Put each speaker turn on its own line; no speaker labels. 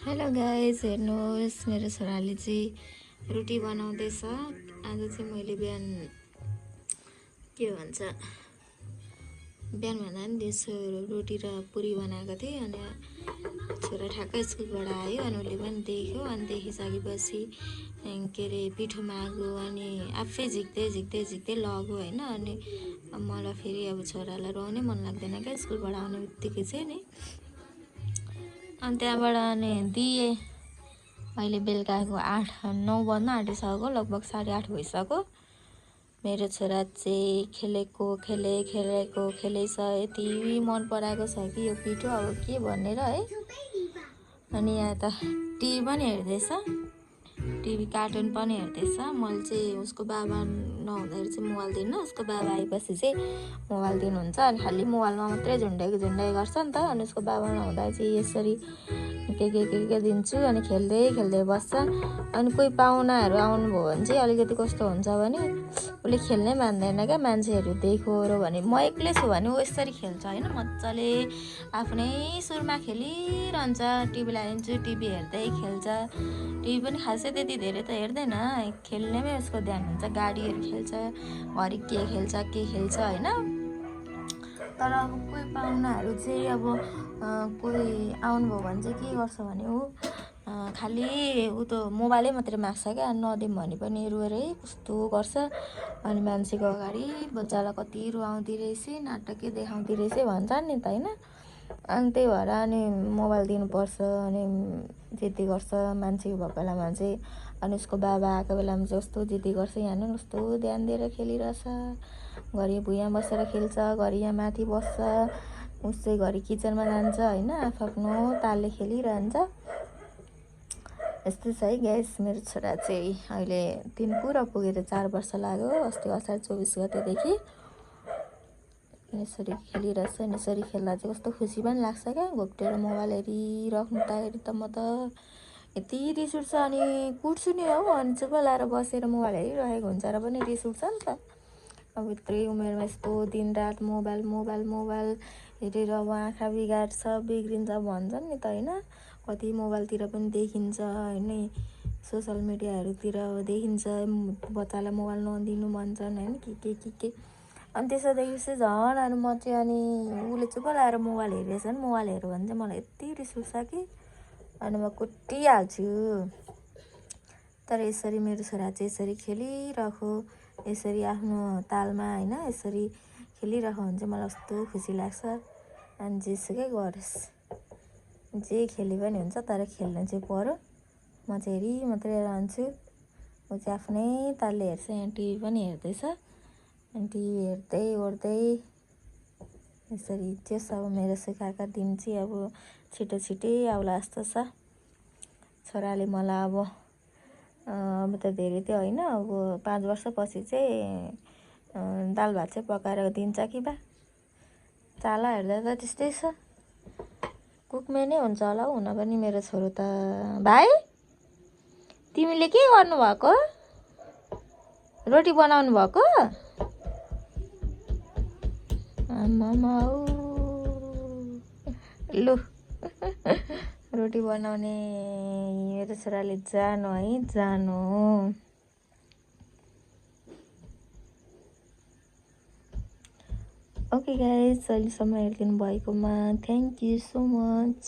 Hello guys, हेर्नुहोस् मेरो छोराले चाहिँ रोटी बनाउँदैछ। आज चाहिँ मैले बिहान के भन्छ बिहान भन्दा पनि दिउँसो रोटी र पुरी बनाएको थिएँ। अनि छोरा ठ्याक्कै स्कुलबाट आयो अनि उसले पनि देख्यो। अनि देखिसकेपछि के अरे पिठो माग्यो अनि आफै झिक्दै झिक्दै झिक्दै लग्यो होइन। अनि मलाई फेरि अब छोरालाई रुवाउनै मन लाग्दैन क्या, स्कुलबाट आउने बित्तिकै चाहिँ नि। अनि त्यहाँबाट अनि दिएँ। अहिले बेलुकाको 8-9 बज्न आँटिसक्यो, लगभग 8:30 भइसक्यो। मेरो छोरा चाहिँ खेलेछ। यति मन पराएको छ कि यो पिठो, अब के भन्ने र है। अनि यहाँ त टिभी पनि हेर्दैछ, टिभी कार्टुन पनि हेर्दैछ। मैले चाहिँ उसको बाबा नहुँदाखेरि चाहिँ मोबाइल दिन्न, उसको बाबा आएपछि चाहिँ मोबाइल दिनुहुन्छ। अनि खालि मोबाइलमा मात्रै झुन्डाइ गर्छ नि त। अनि उसको बाबा नहुँदा चाहिँ यसरी के दिन्छु। अनि खेल्दै बस्छ। अनि कोही पाहुनाहरू आउनुभयो भने चाहिँ अलिकति कस्तो हुन्छ भने उसले खेल्नै मान्दैन क्या, मान्छेहरू देख्यो भने। म एक्लै छु भने ऊ यसरी खेल्छ होइन, मजाले आफ्नै सुरमा खेलिरहन्छ। टिभी लगाइदिन्छु, टिभी हेर्दै खेल्छ। टिभी पनि खासै त्यति धेरै त हेर्दैन, खेल्नेमै उसको ध्यान हुन्छ। गाडीहरू खेल्छ, घरि के खेल्छ होइन। तर अब कोही पाहुनाहरू चाहिँ अब कोही आउनुभयो भने चाहिँ के गर्छ भने ऊ खालि ऊ त मोबाइलै मात्रै माग्छ क्या। नदिउँ भने पनि रोएरै कस्तो गर्छ। अनि मान्छेको अगाडि बच्चालाई कति रुवाउँदो रहेछ, नाटकै देखाउँदो रहेछ भन्छ नि त होइन। अनि त्यही भएर अनि मोबाइल दिनुपर्छ। अनि जिद्दी गर्छ मान्छे भएको बेलामा चाहिँ। अनि उसको बाबा आएको बेलामा चाहिँ कस्तो जिद्दी गर्छ। यहाँ कस्तो ध्यान दिएर खेलिरहेछ, घरि भुइँमा बसेर खेल्छ, घरि यहाँ माथि बस्छ, उसै घरि किचनमा जान्छ होइन। आफ्नो तालले खेलिरहन्छ। यस्तो छ है गाइस मेरो छोरा चाहिँ। अहिले 3 पुरा पुगेर 4 वर्ष लाग्यो, अस्ति असार 24 गतेदेखि यसरी खेलिरहेछ। यसरी खेल्दा चाहिँ कस्तो खुसी पनि लाग्छ क्या, घोप्टेर मोबाइल हेरिराख्नु त म त यति रिस उठ्छ। अनि कुट्छु नि हौ, अनि चुप लाएर बसेर मोबाइल हेरिरहेको हुन्छ र पनि रिस उठ्छ नि त। अब यत्रै उमेरमा यस्तो दिनरात मोबाइल हेरेर अब आँखा बिग्रिन्छ भन्छन् नि त होइन। कति मोबाइलतिर पनि देखिन्छ होइन, सोसल मिडियाहरूतिर देखिन्छ बच्चालाई मोबाइल नदिनु भन्छन् होइन, के। अनि त्यसो देखेपछि झन् अनि म चाहिँ अनि उसले चुप लाएर मोबाइल हेरेछ नि, मोबाइल हेऱ्यो भने चाहिँ मलाई यति रिस उठ्छ कि अनि म कुटिहाल्छु। तर यसरी मेरो छोरा चाहिँ यसरी खेलिरहेको, यसरी आफ्नो तालमा होइन यसरी खेलिरहेको भने चाहिँ मलाई कस्तो खुसी लाग्छ। अनि जेसुकै गरोस्, जे खेले पनि हुन्छ, तर खेल्नु चाहिँ पर्यो। म चाहिँ हेरि मात्रै रहन्छु, ऊ चाहिँ आफ्नै तालले हेर्छ। यहाँ टिभी पनि हेर्दैछ। अनि टिभी हेर्दै ओर्दै यसरी चाहिँ अब मेरो सुखाएको दिन चाहिँ अब छिटै आउला जस्तो छ। छोराले मलाई अब त धेरै त होइन, अब 5 वर्षपछि चाहिँ दाल भात चाहिँ पकाएर दिन्छ कि बा। चाला हेर्दा त त्यस्तै छ, कुकमै नै हुन्छ होला हौ। हुन पनि मेरो छोरो त। भाइ तिमीले के गर्नुभएको, रोटी बनाउनु भएको? आमामा लु रोटी बनाउने मेरो छोराले जानु है, जानु। ओके गाइस, अहिलेसम्म हेरिदिनु भएकोमा थ्याङ्क यू सो मच।